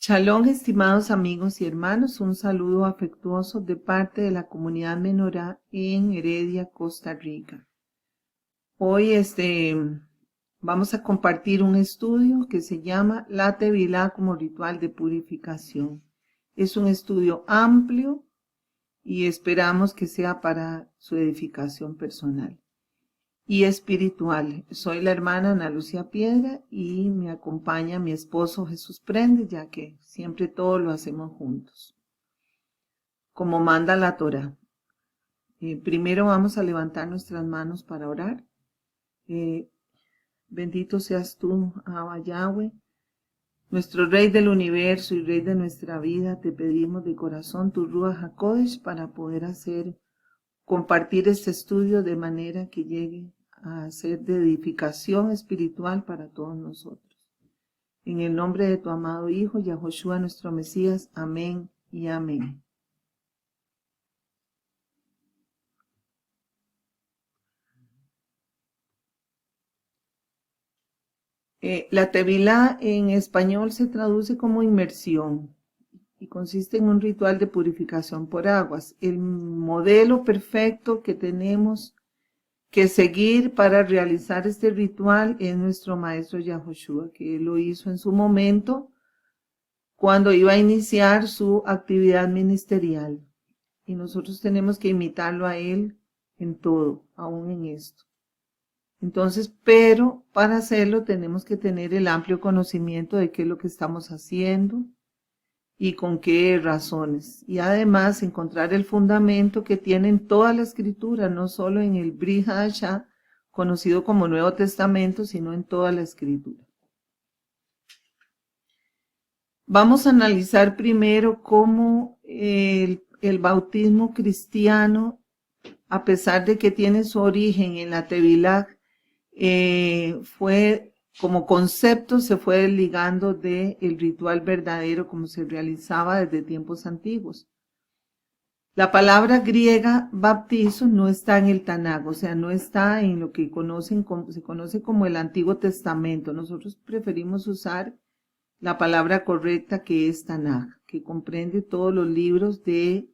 Shalom, estimados amigos y hermanos, un saludo afectuoso de parte de la comunidad Menorá en Heredia, Costa Rica. Hoy vamos a compartir un estudio que se llama La Tevilá como ritual de purificación. Es un estudio amplio y esperamos que sea para su edificación personal y espiritual. Soy la hermana Ana Lucía Piedra y me acompaña mi esposo Jesús Prende, ya que siempre todo lo hacemos juntos, como manda la Torá. Primero vamos a levantar nuestras manos para orar. Bendito seas tú, Abba Yahweh, nuestro Rey del universo y Rey de nuestra vida. Te pedimos de corazón tu Ruach HaKodesh para poder compartir este estudio de manera que llegue a ser de edificación espiritual para todos nosotros. En el nombre de tu amado Hijo, Yahoshua, nuestro Mesías. Amén y amén. La Tevilá en español se traduce como inmersión y consiste en un ritual de purificación por aguas. El modelo perfecto que tenemos que seguir para realizar este ritual es nuestro maestro Yahoshua, que lo hizo en su momento cuando iba a iniciar su actividad ministerial. Y nosotros tenemos que imitarlo a él en todo, aún en esto. Entonces, pero para hacerlo tenemos que tener el amplio conocimiento de qué es lo que estamos haciendo y con qué razones. Y además encontrar el fundamento que tiene en toda la escritura, no solo en el Brit Hadashah, conocido como Nuevo Testamento, sino en toda la escritura. Vamos a analizar primero cómo el bautismo cristiano, a pesar de que tiene su origen en la Tevilá, fue como concepto, se fue desligando del ritual verdadero como se realizaba desde tiempos antiguos. La palabra griega baptizo no está en el Tanaj, o sea, no está en lo que se conoce como el Antiguo Testamento. Nosotros preferimos usar la palabra correcta, que es Tanaj, que comprende todos los libros de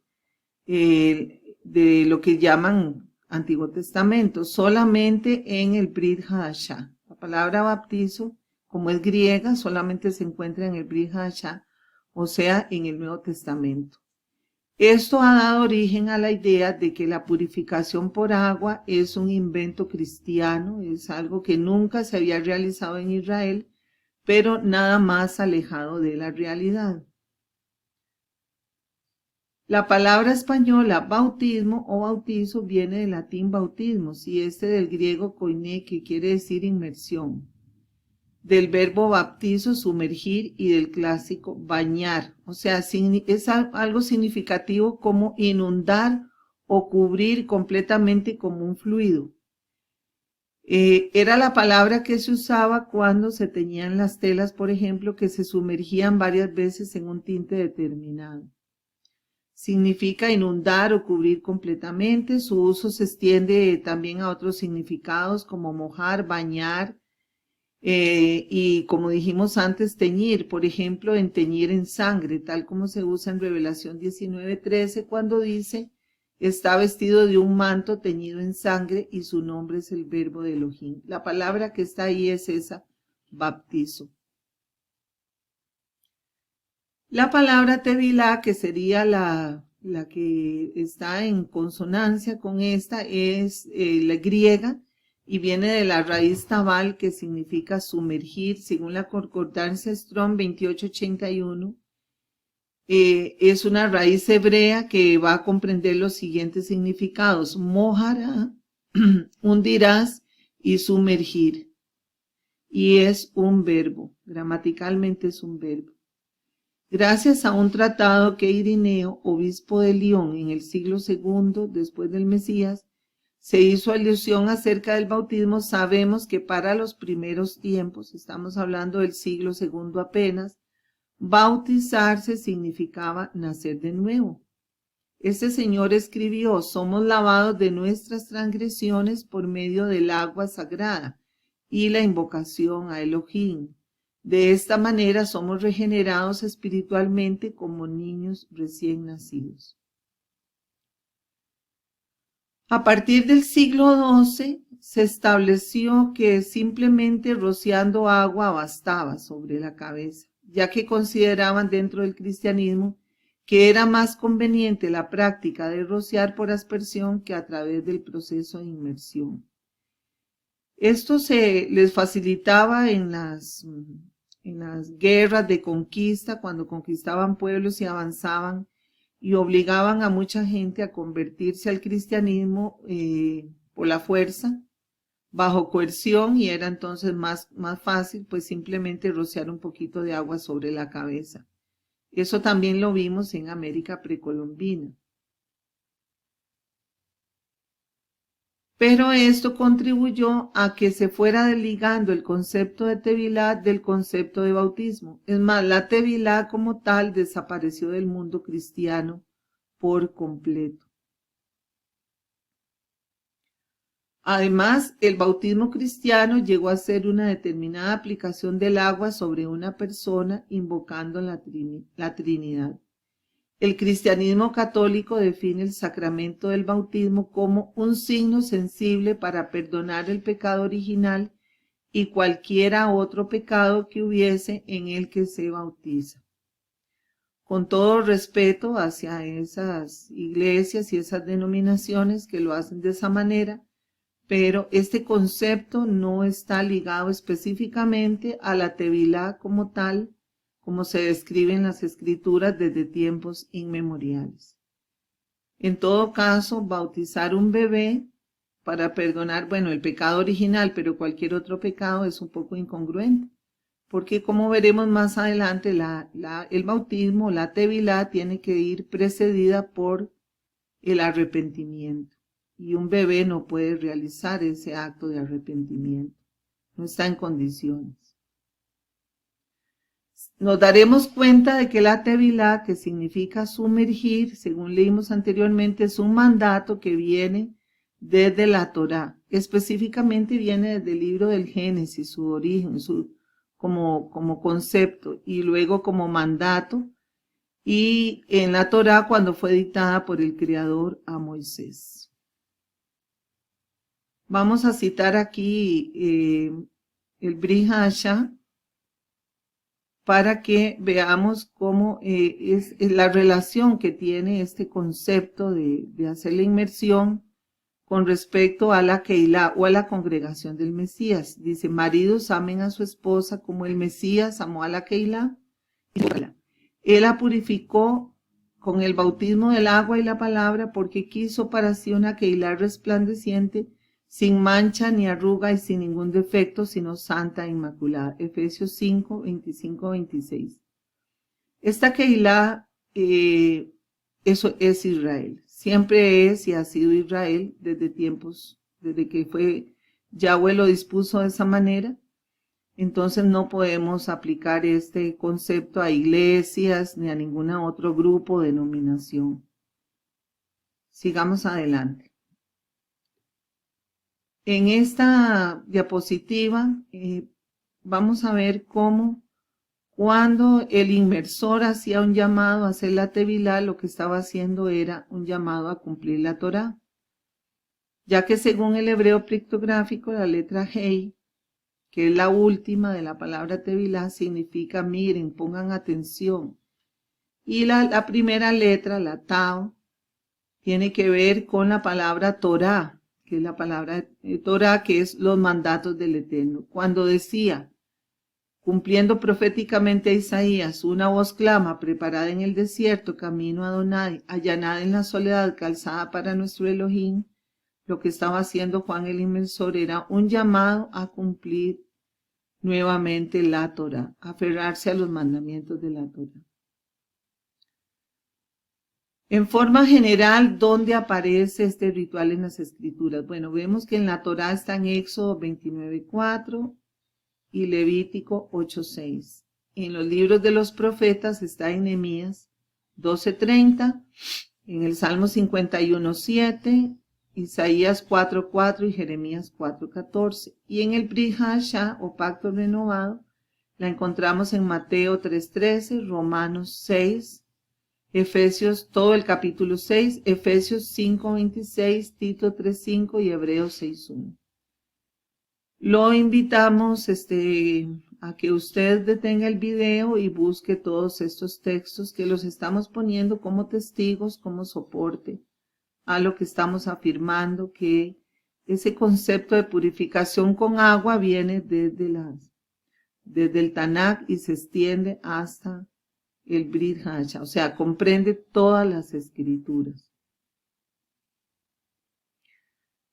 lo que llaman Antiguo Testamento, solamente en el Brit Hadashah. La palabra bautizo, como es griega, solamente se encuentra en el Brit Hadashah, o sea, en el Nuevo Testamento. Esto ha dado origen a la idea de que la purificación por agua es un invento cristiano, es algo que nunca se había realizado en Israel, pero nada más alejado de la realidad. La palabra española bautismo o bautizo viene del latín bautismos y del griego koiné, que quiere decir inmersión, del verbo baptizo, sumergir, y del clásico bañar. O sea, es algo significativo como inundar o cubrir completamente como un fluido. Era la palabra que se usaba cuando se teñían las telas, por ejemplo, que se sumergían varias veces en un tinte determinado. Significa inundar o cubrir completamente. Su uso se extiende también a otros significados como mojar, bañar, y como dijimos antes, teñir, por ejemplo, en teñir en sangre, tal como se usa en Revelación 19:13, cuando dice: está vestido de un manto teñido en sangre y su nombre es el verbo de Elohim. La palabra que está ahí es esa, baptizo. La palabra tevilá, que sería la que está en consonancia con esta, es la griega y viene de la raíz tabal, que significa sumergir, según la concordancia Strong 2881. Es una raíz hebrea que va a comprender los siguientes significados: mojará, hundirás y sumergir. Y es un verbo, gramaticalmente es un verbo. Gracias a un tratado que Irineo, obispo de Lyon en el siglo II después del Mesías, se hizo alusión acerca del bautismo, sabemos que para los primeros tiempos, estamos hablando del siglo II apenas, bautizarse significaba nacer de nuevo. Este señor escribió: somos lavados de nuestras transgresiones por medio del agua sagrada y la invocación a Elohim. De esta manera somos regenerados espiritualmente como niños recién nacidos. A partir del siglo XII se estableció que simplemente rociando agua bastaba sobre la cabeza, ya que consideraban dentro del cristianismo que era más conveniente la práctica de rociar por aspersión que a través del proceso de inmersión. Esto se les facilitaba en las guerras de conquista, cuando conquistaban pueblos y avanzaban y obligaban a mucha gente a convertirse al cristianismo por la fuerza, bajo coerción, y era entonces más fácil pues simplemente rociar un poquito de agua sobre la cabeza. Eso también lo vimos en América precolombina. Pero esto contribuyó a que se fuera desligando el concepto de Tevilá del concepto de bautismo. Es más, la Tevilá como tal desapareció del mundo cristiano por completo. Además, el bautismo cristiano llegó a ser una determinada aplicación del agua sobre una persona invocando la Trinidad. El cristianismo católico define el sacramento del bautismo como un signo sensible para perdonar el pecado original y cualquiera otro pecado que hubiese en el que se bautiza. Con todo respeto hacia esas iglesias y esas denominaciones que lo hacen de esa manera, pero este concepto no está ligado específicamente a la Tevilá como tal, como se describe en las escrituras desde tiempos inmemoriales. En todo caso, bautizar un bebé para perdonar, el pecado original, pero cualquier otro pecado es un poco incongruente, porque como veremos más adelante, el bautismo, la Tevilá, tiene que ir precedida por el arrepentimiento, y un bebé no puede realizar ese acto de arrepentimiento, no está en condiciones. Nos daremos cuenta de que la Tevilá, que significa sumergir, según leímos anteriormente, es un mandato que viene desde la Torá. Específicamente viene desde el libro del Génesis, su origen, como concepto, y luego como mandato, y en la Torá cuando fue dictada por el Creador a Moisés. Vamos a citar aquí el Brit Hadashah, para que veamos cómo es la relación que tiene este concepto de hacer la inmersión con respecto a la Keilah o a la congregación del Mesías. Dice: maridos, amen a su esposa como el Mesías amó a la Keilah. Él la purificó con el bautismo del agua y la palabra, porque quiso para sí una Keilah resplandeciente, sin mancha ni arruga y sin ningún defecto, sino santa e inmaculada. Efesios 5, 25, 26. Esta Keilah, eso es Israel. Siempre es y ha sido Israel desde tiempos, desde que Yahweh lo dispuso de esa manera. Entonces no podemos aplicar este concepto a iglesias ni a ningún otro grupo o denominación. Sigamos adelante. En esta diapositiva vamos a ver cómo cuando el inmersor hacía un llamado a hacer la Tevilá, lo que estaba haciendo era un llamado a cumplir la Torá, ya que según el hebreo pictográfico, la letra Hei, que es la última de la palabra Tevilá, significa miren, pongan atención. Y la primera letra, la Tao, tiene que ver con la palabra Torá, que es la palabra Torá, que es los mandatos del Eterno. Cuando decía, cumpliendo proféticamente a Isaías, una voz clama, preparada en el desierto, camino a Adonai, allanada en la soledad, calzada para nuestro Elohim, lo que estaba haciendo Juan el Inmersor era un llamado a cumplir nuevamente la Torá, aferrarse a los mandamientos de la Torá. En forma general, ¿dónde aparece este ritual en las Escrituras? Bueno, vemos que en la Torá está en Éxodo 29:4 y Levítico 8:6. En los libros de los profetas está en Nehemías 12:30, en el Salmo 51:7, Isaías 4:4 y Jeremías 4:14. Y en el Brit Hadashah o Pacto Renovado La encontramos en Mateo 3:13, Romanos 6, Efesios, todo el capítulo 6, Efesios 5:26, Tito 3:5 y Hebreos 6:1. Lo invitamos a que usted detenga el video y busque todos estos textos que los estamos poniendo como testigos, como soporte a lo que estamos afirmando, que ese concepto de purificación con agua viene desde el Tanakh y se extiende hasta el Brit Hadashah, o sea, comprende todas las escrituras.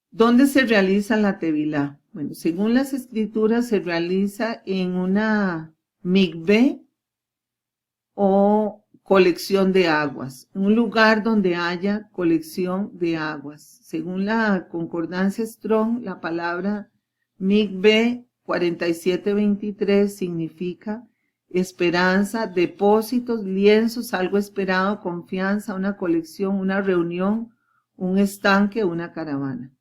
¿Dónde se realiza la tevilá? Bueno, según las escrituras se realiza en una mikvé o colección de aguas, un lugar donde haya colección de aguas. Según la concordancia Strong, la palabra mikvé 4723 significa esperanza, depósitos, lienzos, algo esperado, confianza, una colección, una reunión, un estanque, una caravana.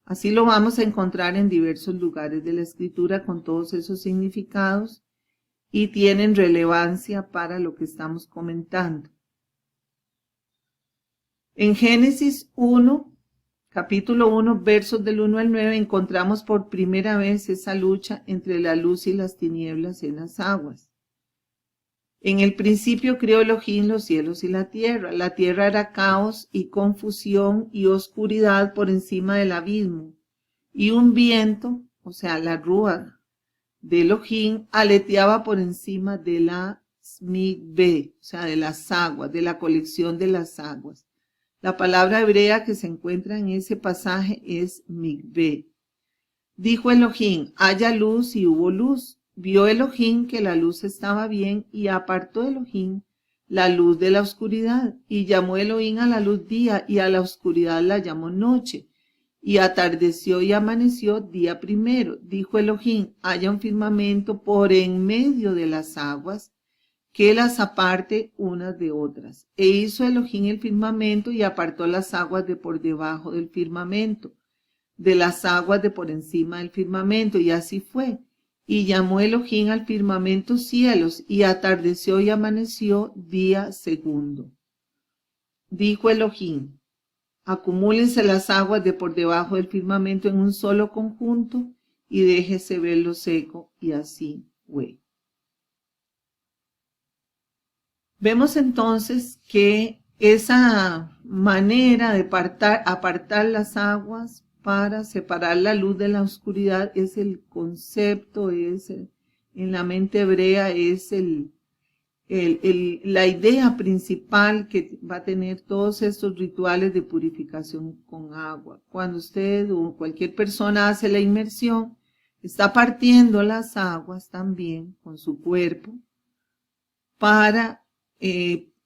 Así lo vamos a encontrar en diversos lugares de la escritura con todos esos significados y tienen relevancia para lo que estamos comentando. En Génesis 1, capítulo 1, versos del 1 al 9, encontramos por primera vez esa lucha entre la luz y las tinieblas en las aguas. En el principio creó Elohim los cielos y la tierra. La tierra era caos y confusión y oscuridad por encima del abismo. Y un viento, o sea, la ruach de Elohim, aleteaba por encima de la mikvé, o sea, de las aguas, de la colección de las aguas. La palabra hebrea que se encuentra en ese pasaje es mikvé. Dijo Elohim, haya luz, y hubo luz. Vio Elohim que la luz estaba bien, y apartó Elohim la luz de la oscuridad, y llamó Elohim a la luz día, y a la oscuridad la llamó noche. Y atardeció y amaneció día primero. Dijo Elohim, haya un firmamento por en medio de las aguas, que las aparte unas de otras. E hizo Elohim el firmamento y apartó las aguas de por debajo del firmamento, de las aguas de por encima del firmamento, y así fue. Y llamó Elohim al firmamento cielos, y atardeció y amaneció día segundo. Dijo Elohim, acumúlense las aguas de por debajo del firmamento en un solo conjunto, y déjese ver lo seco, y así fue. Vemos entonces que esa manera de apartar las aguas para separar la luz de la oscuridad es el concepto, en la mente hebrea es la idea principal que va a tener todos estos rituales de purificación con agua. Cuando usted o cualquier persona hace la inmersión, está partiendo las aguas también con su cuerpo para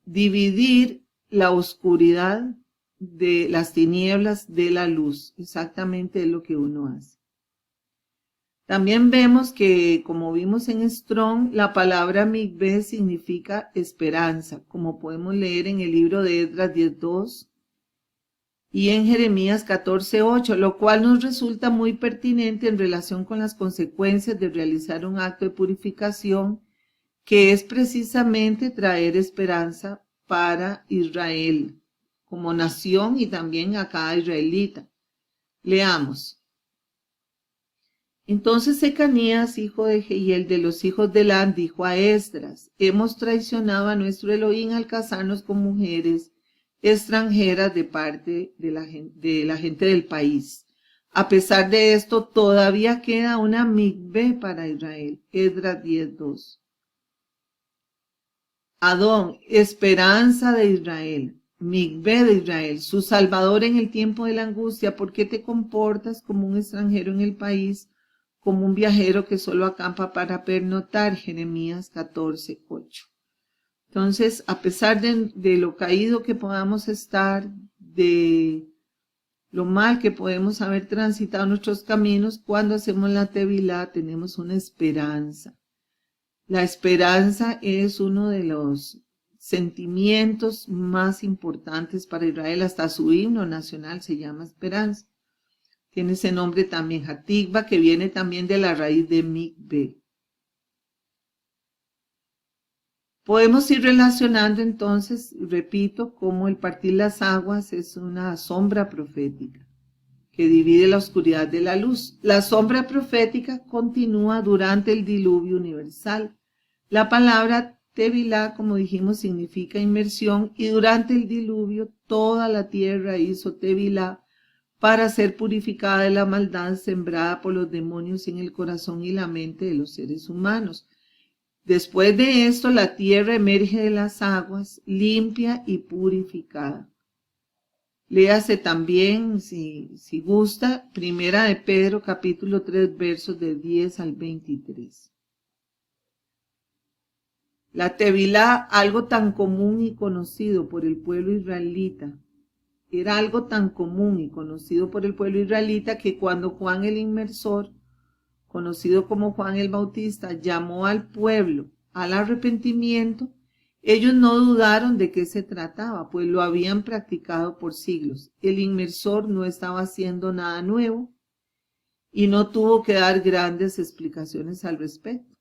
dividir la oscuridad de las tinieblas de la luz. Exactamente es lo que uno hace. También vemos que, como vimos en Strong, la palabra mikvé significa esperanza, como podemos leer en el libro de Esdras 10:2 y en Jeremías 14:8, lo cual nos resulta muy pertinente en relación con las consecuencias de realizar un acto de purificación, que es precisamente traer esperanza para Israel como nación y también a cada israelita. Leamos. Entonces Secanías, hijo de Jehiel, de los hijos de Elán, dijo a Esdras, hemos traicionado a nuestro Elohim al casarnos con mujeres extranjeras de parte de la gente del país. A pesar de esto, todavía queda una mikvé para Israel. Esdras 10:2. Adón, esperanza de Israel, mikvé de Israel, su salvador en el tiempo de la angustia. ¿Por qué te comportas como un extranjero en el país, como un viajero que solo acampa para pernoctar? Jeremías 14:8. Entonces, a pesar de lo caído que podamos estar, de lo mal que podemos haber transitado nuestros caminos, cuando hacemos la tevilá tenemos una esperanza. La esperanza es uno de los sentimientos más importantes para Israel. Hasta su himno nacional se llama esperanza. Tiene ese nombre también, Hatikva, que viene también de la raíz de mikvé. Podemos ir relacionando entonces, repito, cómo el partir las aguas es una sombra profética que divide la oscuridad de la luz. La sombra profética continúa durante el diluvio universal. La palabra Tevilá, como dijimos, significa inmersión, y durante el diluvio toda la tierra hizo Tevilá para ser purificada de la maldad sembrada por los demonios en el corazón y la mente de los seres humanos. Después de esto, la tierra emerge de las aguas, limpia y purificada. Léase también, si gusta, Primera de Pedro, capítulo 3, versos del 10 al 23. La Tevilá, algo tan común y conocido por el pueblo israelita, era algo tan común y conocido por el pueblo israelita que cuando Juan el Inmersor, conocido como Juan el Bautista, llamó al pueblo al arrepentimiento, ellos no dudaron de qué se trataba, pues lo habían practicado por siglos. El inmersor no estaba haciendo nada nuevo y no tuvo que dar grandes explicaciones al respecto.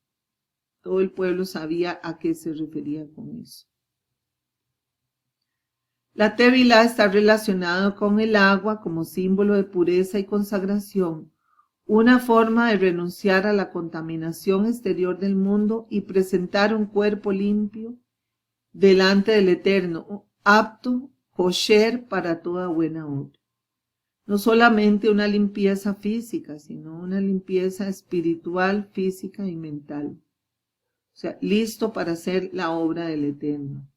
Todo el pueblo sabía a qué se refería con eso. La Tevilá está relacionada con el agua como símbolo de pureza y consagración, una forma de renunciar a la contaminación exterior del mundo y presentar un cuerpo limpio delante del Eterno, apto, kosher para toda buena obra. No solamente una limpieza física, sino una limpieza espiritual, física y mental. O sea, listo para hacer la obra del Eterno.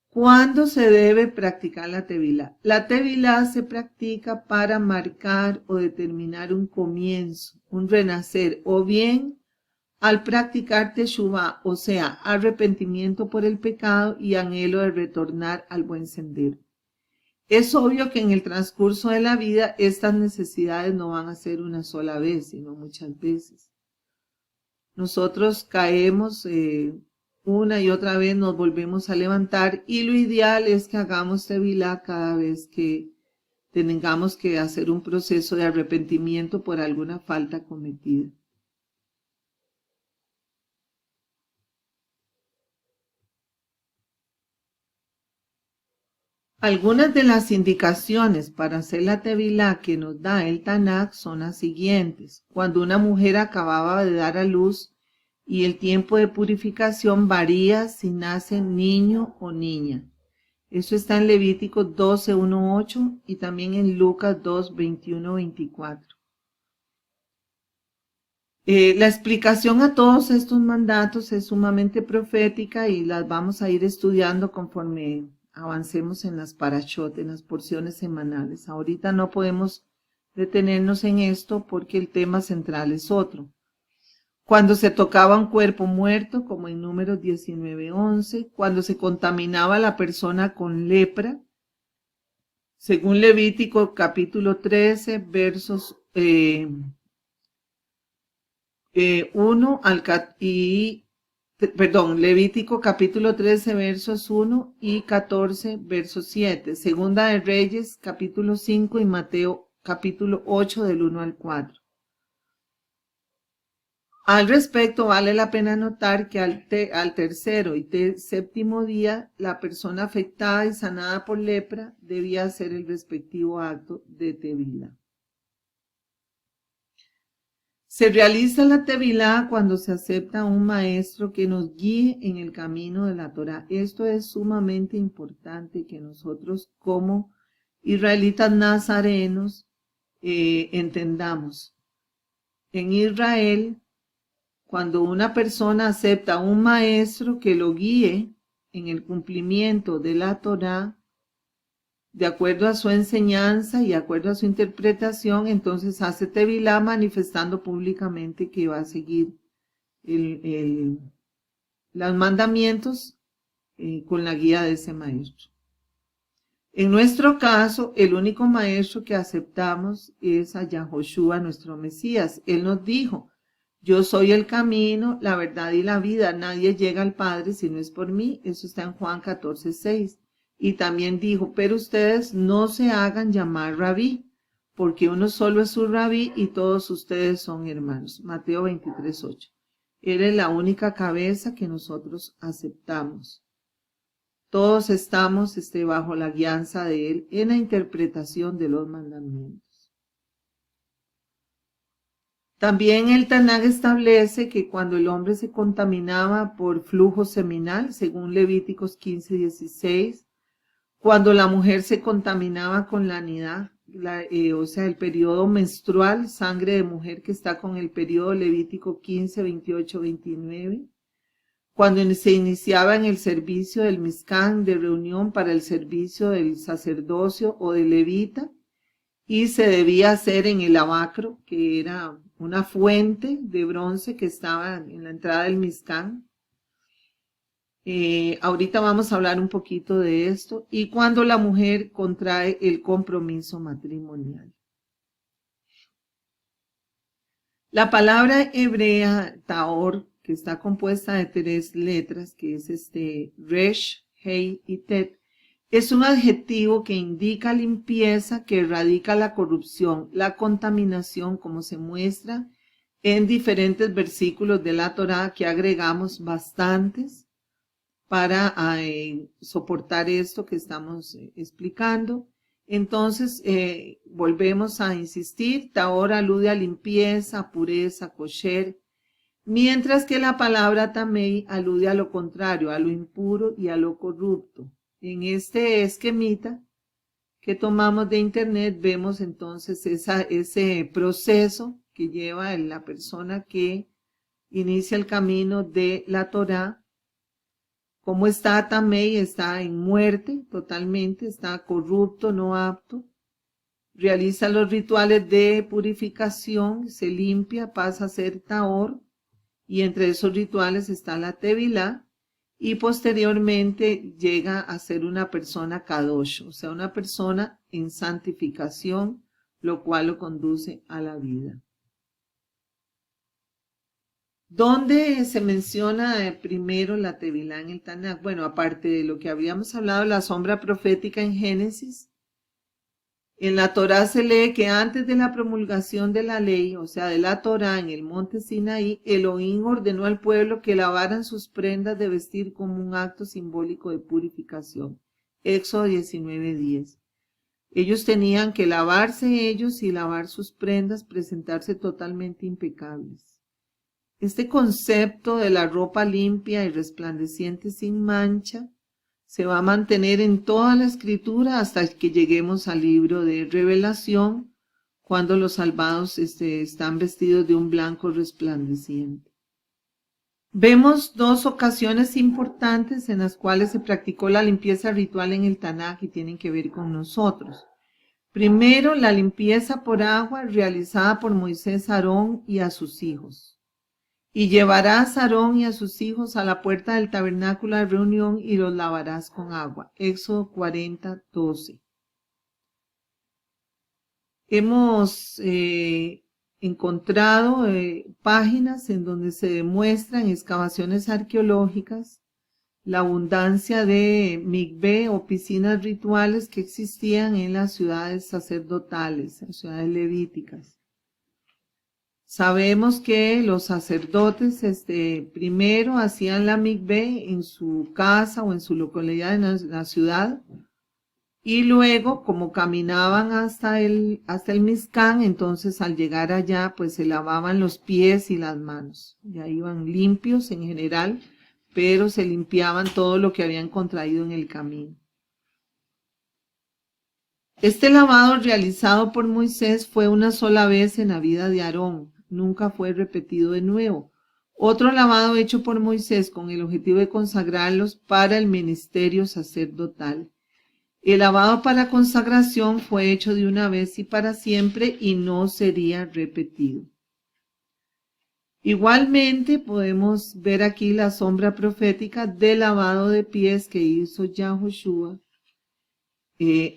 ¿Cuándo se debe practicar la Tevilá? La Tevilá se practica para marcar o determinar un comienzo, un renacer, o bien al practicar Teshuvá, o sea, arrepentimiento por el pecado y anhelo de retornar al buen sendero. Es obvio que en el transcurso de la vida estas necesidades no van a ser una sola vez, sino muchas veces. Nosotros caemos una y otra vez, nos volvemos a levantar, y lo ideal es que hagamos Tevilá cada vez que tengamos que hacer un proceso de arrepentimiento por alguna falta cometida. Algunas de las indicaciones para hacer la Tevilá que nos da el Tanaj son las siguientes. Cuando una mujer acababa de dar a luz y el tiempo de purificación varía si nace niño o niña. Eso está en Levítico 12:1-8 y también en Lucas 2:21-24. La explicación a todos estos mandatos es sumamente profética y las vamos a ir estudiando conforme avancemos en las parashot, en las porciones semanales. Ahorita no podemos detenernos en esto porque el tema central es otro. Cuando se tocaba un cuerpo muerto, como en Números 19:11, cuando se contaminaba a la persona con lepra, según Levítico capítulo 13, versos 1 al Levítico capítulo 13 versos 1 y 14 versos 7, Segunda de Reyes capítulo 5 y Mateo capítulo 8 del 1 al 4. Al respecto, vale la pena notar que al tercero y séptimo día, la persona afectada y sanada por lepra debía hacer el respectivo acto de Tevilá. Se realiza la Tevilá cuando se acepta a un maestro que nos guíe en el camino de la Torá. Esto es sumamente importante que nosotros como israelitas nazarenos entendamos. En Israel, cuando una persona acepta a un maestro que lo guíe en el cumplimiento de la Torá, de acuerdo a su enseñanza y de acuerdo a su interpretación, entonces hace Tevilá manifestando públicamente que va a seguir los mandamientos con la guía de ese maestro. En nuestro caso, el único maestro que aceptamos es a Yahoshua, nuestro Mesías. Él nos dijo: yo soy el camino, la verdad y la vida. Nadie llega al Padre si no es por mí. Eso está en Juan 14:6. Y también dijo: pero ustedes no se hagan llamar rabí, porque uno solo es su rabí y todos ustedes son hermanos. Mateo 23:8. Él es la única cabeza que nosotros aceptamos. Todos estamos bajo la guianza de Él en la interpretación de los mandamientos. También el Tanaj establece que cuando el hombre se contaminaba por flujo seminal, según Levíticos 15:16, cuando la mujer se contaminaba con la nidad, o sea, el periodo menstrual, sangre de mujer que está con el periodo Levítico 15, 28, 29, cuando se iniciaba en el servicio del Mizcán de reunión para el servicio del sacerdocio o del levita, y se debía hacer en el lavacro, que era una fuente de bronce que estaba en la entrada del Mizcán. Ahorita vamos a hablar un poquito de esto. Y cuando la mujer contrae el compromiso matrimonial. La palabra hebrea Taor, que está compuesta de 3 letras, que es Resh, Hei y Tet, es un adjetivo que indica limpieza, que erradica la corrupción, la contaminación, como se muestra en diferentes versículos de la Torá, que agregamos bastantes para soportar esto que estamos explicando. Entonces, volvemos a insistir, Taor alude a limpieza, pureza, kosher, mientras que la palabra Tamei alude a lo contrario, a lo impuro y a lo corrupto. En este esquemita que tomamos de internet vemos entonces ese proceso que lleva la persona que inicia el camino de la Torá. Como está Tamei, está en muerte totalmente, está corrupto, no apto. Realiza los rituales de purificación, se limpia, pasa a ser Taor, y entre esos rituales está la Tevilá, y posteriormente llega a ser una persona Kadosh, o sea, una persona en santificación, lo cual lo conduce a la vida. ¿Dónde se menciona primero la Tevilá en el Tanaj? Bueno, aparte de lo que habíamos hablado, la sombra profética en Génesis, en la Torá se lee que antes de la promulgación de la ley, o sea, de la Torá en el monte Sinaí, Elohim ordenó al pueblo que lavaran sus prendas de vestir como un acto simbólico de purificación. Éxodo 19:10. Ellos tenían que lavarse ellos y lavar sus prendas, presentarse totalmente impecables. Este concepto de la ropa limpia y resplandeciente sin mancha se va a mantener en toda la escritura hasta que lleguemos al libro de Revelación, cuando los salvados están vestidos de un blanco resplandeciente. Vemos 2 ocasiones importantes en las cuales se practicó la limpieza ritual en el Tanaj y tienen que ver con nosotros. Primero, la limpieza por agua realizada por Moisés, Aarón y a sus hijos. Y llevarás a Aarón y a sus hijos a la puerta del tabernáculo de reunión y los lavarás con agua. Éxodo 40:12. Hemos encontrado páginas en donde se demuestran excavaciones arqueológicas la abundancia de mikvé o piscinas rituales que existían en las ciudades sacerdotales, las ciudades levíticas. Sabemos que los sacerdotes primero hacían la mikvé en su casa o en su localidad en la ciudad, y luego, como caminaban hasta el Mizcán, entonces al llegar allá pues se lavaban los pies y las manos. Ya iban limpios en general, pero se limpiaban todo lo que habían contraído en el camino. Este lavado realizado por Moisés fue una sola vez en la vida de Aarón. Nunca fue repetido de nuevo. Otro lavado hecho por Moisés con el objetivo de consagrarlos para el ministerio sacerdotal. El lavado para consagración fue hecho de una vez y para siempre y no sería repetido. Igualmente podemos ver aquí la sombra profética del lavado de pies que hizo Yahoshua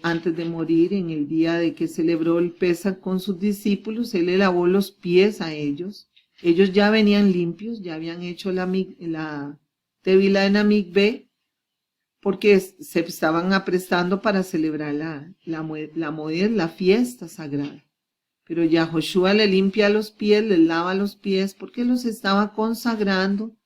antes de morir, en el día de que celebró el Pesaj con sus discípulos. Él le lavó los pies a ellos. Ellos ya venían limpios, ya habían hecho la Tevilá en la mikvé, porque se estaban aprestando para celebrar la fiesta sagrada. Pero Yahoshua le limpia los pies, les lava los pies, porque los estaba consagrando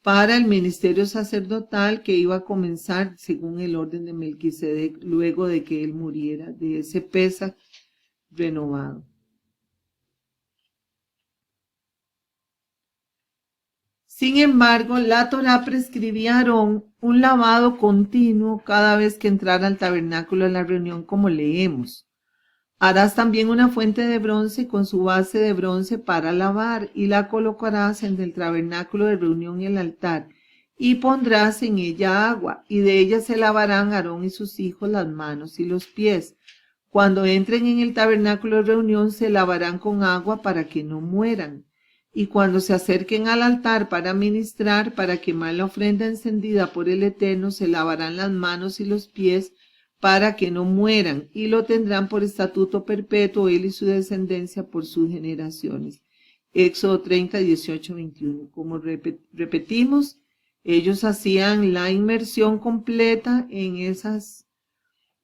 para el ministerio sacerdotal que iba a comenzar según el orden de Melquisedec, luego de que él muriera, de ese Pesaj renovado. Sin embargo, la Torá prescribía a Aarón un lavado continuo cada vez que entrara al tabernáculo de la reunión, como leemos. Harás también una fuente de bronce con su base de bronce para lavar, y la colocarás entre el tabernáculo de reunión y el altar, y pondrás en ella agua, y de ella se lavarán Aarón y sus hijos las manos y los pies. Cuando entren en el tabernáculo de reunión se lavarán con agua para que no mueran. Y cuando se acerquen al altar para ministrar, para quemar la ofrenda encendida por el Eterno, se lavarán las manos y los pies para que no mueran, y lo tendrán por estatuto perpetuo él y su descendencia por sus generaciones. Éxodo 30, 18, 21. Como repetimos, ellos hacían la inmersión completa en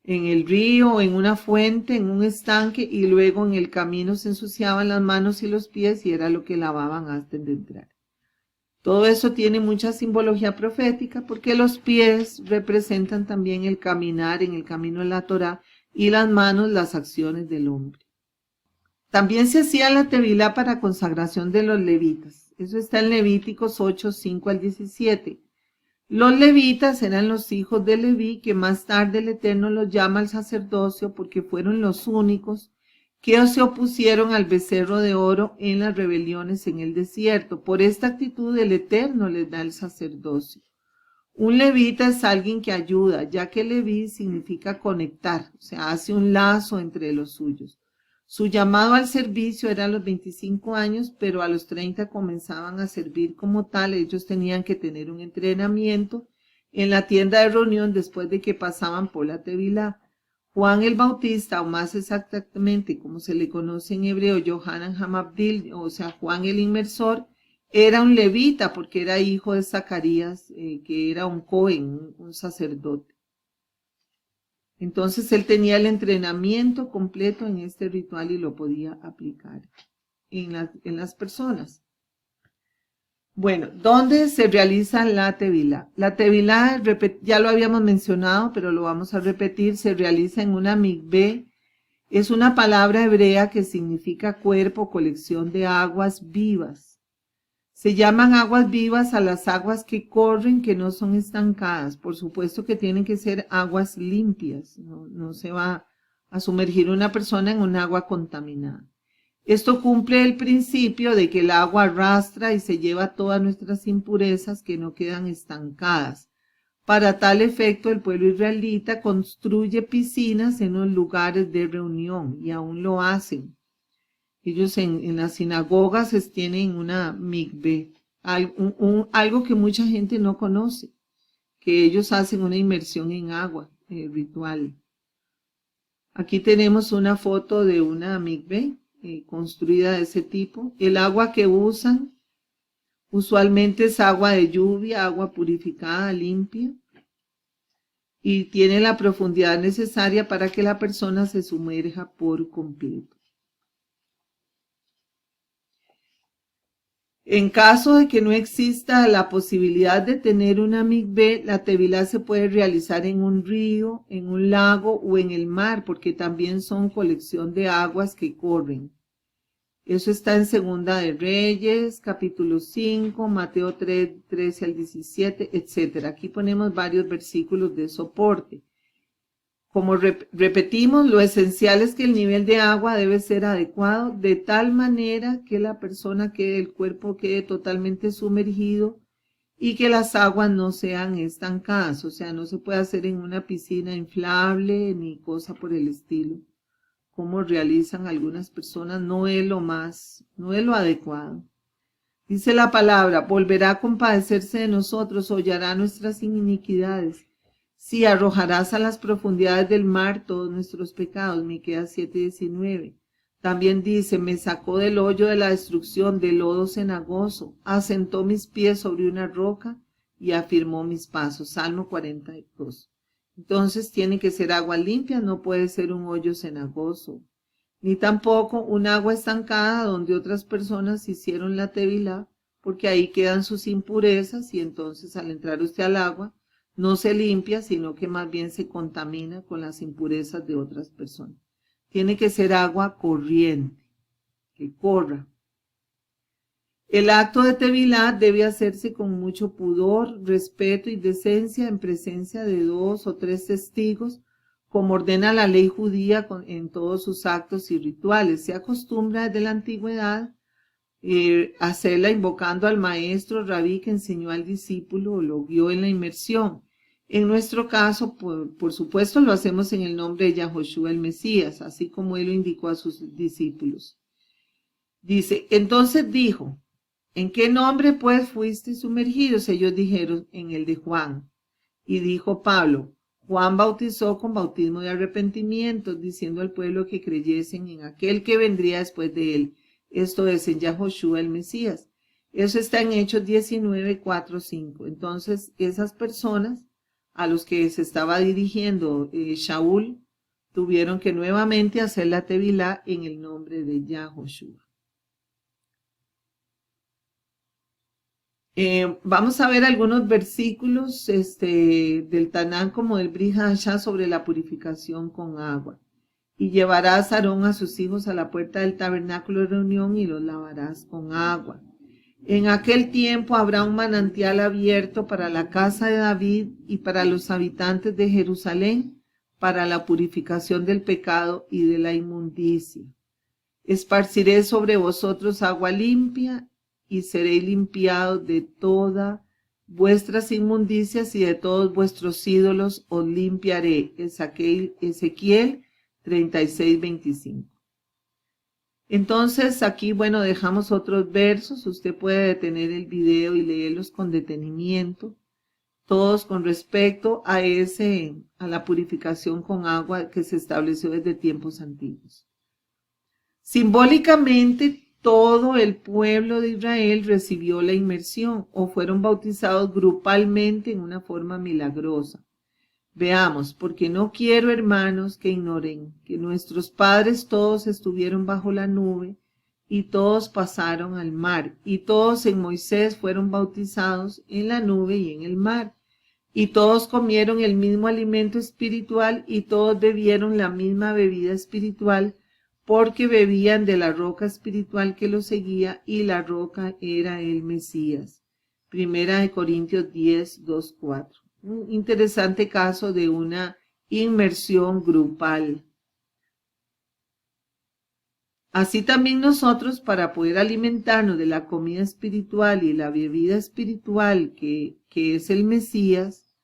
el río, en una fuente, en un estanque, y luego en el camino se ensuciaban las manos y los pies, y era lo que lavaban antes de entrar. Todo eso tiene mucha simbología profética, porque los pies representan también el caminar en el camino de la Torá, y las manos las acciones del hombre. También se hacía la tevilá para consagración de los levitas. Eso está en Levíticos 8, 5 al 17. Los levitas eran los hijos de Leví, que más tarde el Eterno los llama al sacerdocio, porque fueron los únicos que se opusieron al becerro de oro en las rebeliones en el desierto. Por esta actitud el Eterno les da el sacerdocio. Un levita es alguien que ayuda, ya que Leví significa conectar, o sea, hace un lazo entre los suyos. Su llamado al servicio era a los 25 años, pero a los 30 comenzaban a servir como tal. Ellos tenían que tener un entrenamiento en la tienda de reunión después de que pasaban por la tevilá. Juan el Bautista, o más exactamente como se le conoce en hebreo, Yohanan Hamabdil, o sea, Juan el Inmersor, era un levita porque era hijo de Zacarías, que era un cohen, un sacerdote. Entonces él tenía el entrenamiento completo en este ritual y lo podía aplicar en las personas. Bueno, ¿dónde se realiza la tevilá? La tevilá, ya lo habíamos mencionado, pero lo vamos a repetir, se realiza en una mikvé. Es una palabra hebrea que significa cuerpo, colección de aguas vivas. Se llaman aguas vivas a las aguas que corren, que no son estancadas. Por supuesto que tienen que ser aguas limpias. No se va a sumergir una persona en un agua contaminada. Esto cumple el principio de que el agua arrastra y se lleva todas nuestras impurezas que no quedan estancadas. Para tal efecto, el pueblo israelita construye piscinas en los lugares de reunión, y aún lo hacen. Ellos en las sinagogas tienen una mikvé, algo que mucha gente no conoce, que ellos hacen una inmersión en agua ritual. Aquí tenemos una foto de una mikvé construida de ese tipo. El agua que usan usualmente es agua de lluvia, agua purificada, limpia, y tiene la profundidad necesaria para que la persona se sumerja por completo. En caso de que no exista la posibilidad de tener una mikvé, la tevilá se puede realizar en un río, en un lago o en el mar, porque también son colección de aguas que corren. Eso está en Segunda de Reyes, capítulo 5, Mateo 3, 13 al 17, etc. Aquí ponemos varios versículos de soporte. Como repetimos, lo esencial es que el nivel de agua debe ser adecuado, de tal manera que la persona el cuerpo quede totalmente sumergido y que las aguas no sean estancadas. O sea, no se puede hacer en una piscina inflable ni cosa por el estilo, como realizan algunas personas. No es lo adecuado. Dice la palabra: volverá a compadecerse de nosotros, hollará nuestras iniquidades. Sí, arrojarás a las profundidades del mar todos nuestros pecados. Miqueas 7:19. También dice: me sacó del hoyo de la destrucción, del lodo cenagoso, asentó mis pies sobre una roca y afirmó mis pasos. Salmo 42. Entonces tiene que ser agua limpia, no puede ser un hoyo cenagoso. ni tampoco un agua estancada donde otras personas hicieron la tevilá, porque ahí quedan sus impurezas y entonces al entrar usted al agua no se limpia, sino que más bien se contamina con las impurezas de otras personas. Tiene que ser agua corriente, que corra. El acto de tevilá debe hacerse con mucho pudor, respeto y decencia en presencia de 2 o 3 testigos, como ordena la ley judía en todos sus actos y rituales. Se acostumbra desde la antigüedad hacerla invocando al maestro rabí que enseñó al discípulo o lo guió en la inmersión. En nuestro caso, por supuesto, lo hacemos en el nombre de Yahoshua el Mesías, así como él lo indicó a sus discípulos. Dice, entonces dijo, ¿en qué nombre pues fuiste sumergidos? Ellos dijeron, en el de Juan. Y dijo Pablo, Juan bautizó con bautismo de arrepentimiento, diciendo al pueblo que creyesen en aquel que vendría después de él, esto es, en Yahoshua el Mesías. Eso está en Hechos 19, 4, 5. Entonces, esas personas a los que se estaba dirigiendo Shaul, tuvieron que nuevamente hacer la tevilá en el nombre de Yahoshua. Vamos a ver algunos versículos del Tanán como del Brit Hadashah sobre la purificación con agua. Y llevarás a Aarón a sus hijos a la puerta del tabernáculo de reunión y los lavarás con agua. En aquel tiempo habrá un manantial abierto para la casa de David y para los habitantes de Jerusalén, para la purificación del pecado y de la inmundicia. Esparciré sobre vosotros agua limpia y seréis limpiados de todas vuestras inmundicias y de todos vuestros ídolos os limpiaré. Ezequiel 36, 25. Entonces aquí, bueno, dejamos otros versos. Usted puede detener el video y leerlos con detenimiento, todos con respecto a la purificación con agua que se estableció desde tiempos antiguos. Simbólicamente, todo el pueblo de Israel recibió la inmersión o fueron bautizados grupalmente en una forma milagrosa. Veamos, porque no quiero, hermanos, que ignoren que nuestros padres todos estuvieron bajo la nube y todos pasaron al mar, y todos en Moisés fueron bautizados en la nube y en el mar, y todos comieron el mismo alimento espiritual y todos bebieron la misma bebida espiritual, porque bebían de la roca espiritual que los seguía, y la roca era el Mesías. Primera de Corintios 10, 2, 4. Un interesante caso de una inmersión grupal. Así también nosotros, para poder alimentarnos de la comida espiritual y la bebida espiritual que es el Mesías,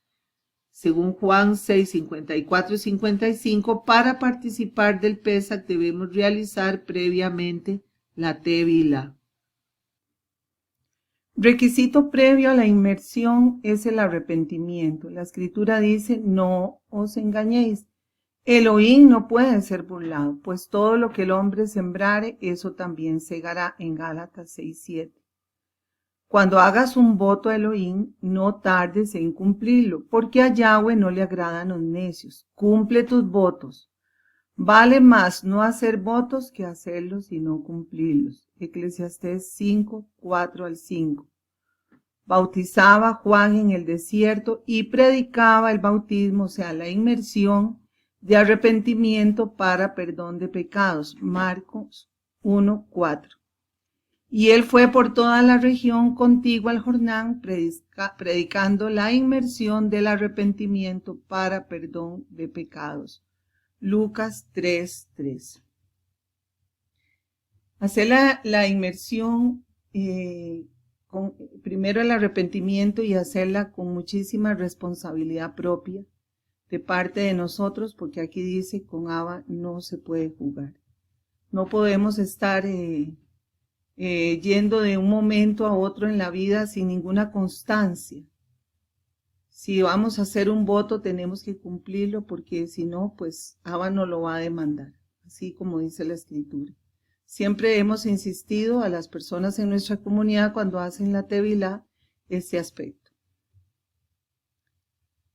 según Juan 6, 54 y 55, para participar del Pesach debemos realizar previamente la tevilá. Requisito previo a la inmersión es el arrepentimiento. La escritura dice, no os engañéis. Elohim no puede ser burlado, pues todo lo que el hombre sembrare, eso también segará, en Gálatas 6, 7. Cuando hagas un voto a Elohim, no tardes en cumplirlo, porque a Yahweh no le agradan los necios. Cumple tus votos. Vale más no hacer votos que hacerlos y no cumplirlos. Eclesiastés 5, 4 al 5. Bautizaba Juan en el desierto y predicaba el bautismo, o sea, la inmersión de arrepentimiento para perdón de pecados. Marcos 1, 4. Y él fue por toda la región contigua al Jordán, predicando la inmersión del arrepentimiento para perdón de pecados. Lucas 3, 3. Hacer la inmersión, primero el arrepentimiento y hacerla con muchísima responsabilidad propia de parte de nosotros, porque aquí dice, con Abba no se puede jugar. No podemos estar yendo de un momento a otro en la vida sin ninguna constancia. Si vamos a hacer un voto, tenemos que cumplirlo, porque si no, pues Abba nos lo va a demandar, así como dice la escritura. Siempre hemos insistido a las personas en nuestra comunidad cuando hacen la tevilá este aspecto.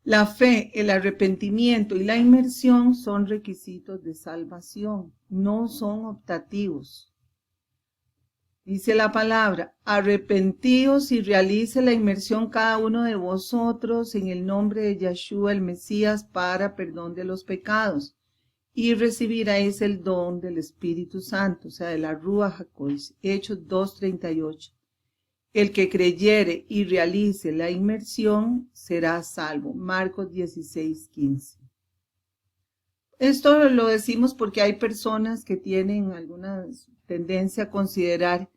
La fe, el arrepentimiento y la inmersión son requisitos de salvación, no son optativos. Dice la palabra, arrepentíos y realice la inmersión cada uno de vosotros en el nombre de Yeshua el Mesías para perdón de los pecados, y recibiréis el don del Espíritu Santo, o sea, de la Ruach HaKodesh. Hechos 2:38. El que creyere y realice la inmersión será salvo. Marcos 16:15. Esto lo decimos porque hay personas que tienen alguna tendencia a considerar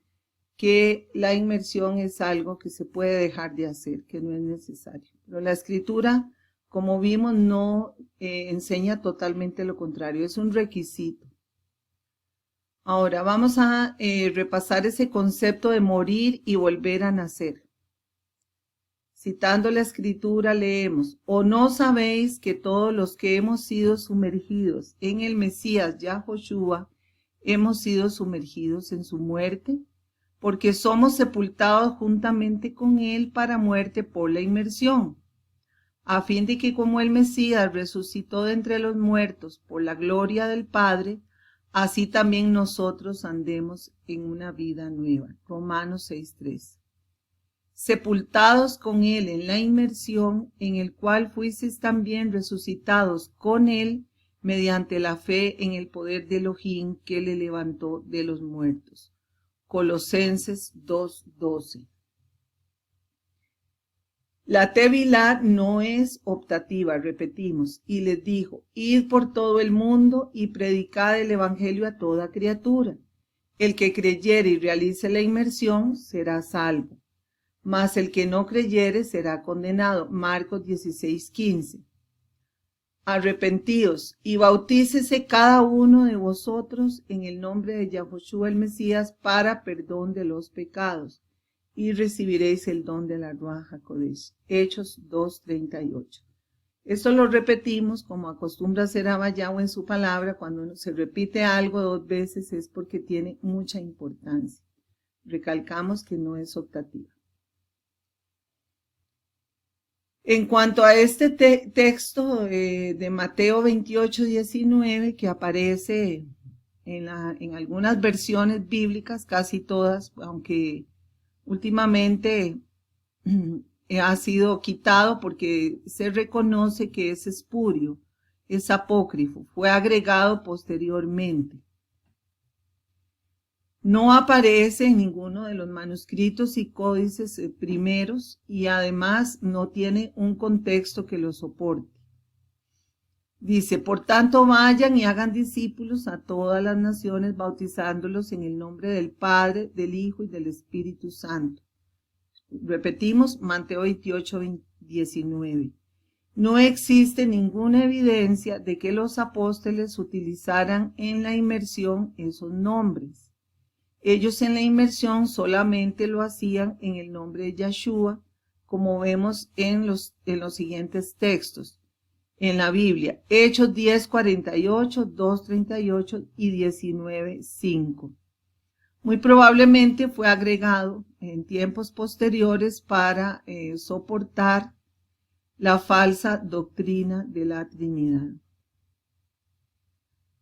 que la inmersión es algo que se puede dejar de hacer, que no es necesario. Pero la Escritura, como vimos, no enseña totalmente lo contrario, es un requisito. Ahora vamos a repasar ese concepto de morir y volver a nacer. Citando la Escritura leemos, ¿o no sabéis que todos los que hemos sido sumergidos en el Mesías Yahoshua, hemos sido sumergidos en su muerte? Porque somos sepultados juntamente con él para muerte por la inmersión, a fin de que como el Mesías resucitó de entre los muertos por la gloria del Padre, así también nosotros andemos en una vida nueva. Romanos 6:3. Sepultados con él en la inmersión, en el cual fuisteis también resucitados con él mediante la fe en el poder de Elohim que le levantó de los muertos. Colosenses 2:12. La Tevilá no es optativa, repetimos, y les dijo, id por todo el mundo y predicad el evangelio a toda criatura. El que creyere y realice la inmersión será salvo, mas el que no creyere será condenado. Marcos 16:15. Arrepentíos y bautícese cada uno de vosotros en el nombre de Yahoshua el Mesías para perdón de los pecados, y recibiréis el don de la Ruach HaKodesh. Hechos 2:38. Esto lo repetimos como acostumbra hacer Abayahu en su palabra. Cuando se repite algo 2 veces es porque tiene mucha importancia. Recalcamos que no es optativa. En cuanto a este texto de Mateo 28:19 que aparece en algunas versiones bíblicas, casi todas, aunque últimamente ha sido quitado porque se reconoce que es espurio, es apócrifo, fue agregado posteriormente. No aparece en ninguno de los manuscritos y códices primeros y además no tiene un contexto que lo soporte. Dice, por tanto vayan y hagan discípulos a todas las naciones, bautizándolos en el nombre del Padre, del Hijo y del Espíritu Santo. Repetimos, Mateo 28:19. No existe ninguna evidencia de que los apóstoles utilizaran en la inmersión esos nombres. Ellos en la inmersión solamente lo hacían en el nombre de Yeshua, como vemos en los siguientes textos en la Biblia. Hechos 10:48, 2:38 y 19:5. Muy probablemente fue agregado en tiempos posteriores para soportar la falsa doctrina de la Trinidad.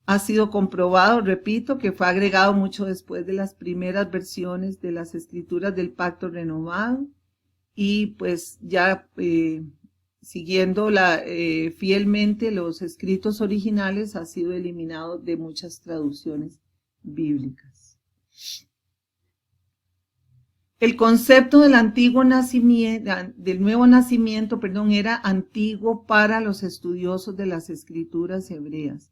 Ha sido comprobado, repito, que fue agregado mucho después de las primeras versiones de las escrituras del Pacto Renovado y pues ya siguiendo fielmente los escritos originales ha sido eliminado de muchas traducciones bíblicas. El concepto del nuevo nacimiento, era antiguo para los estudiosos de las escrituras hebreas.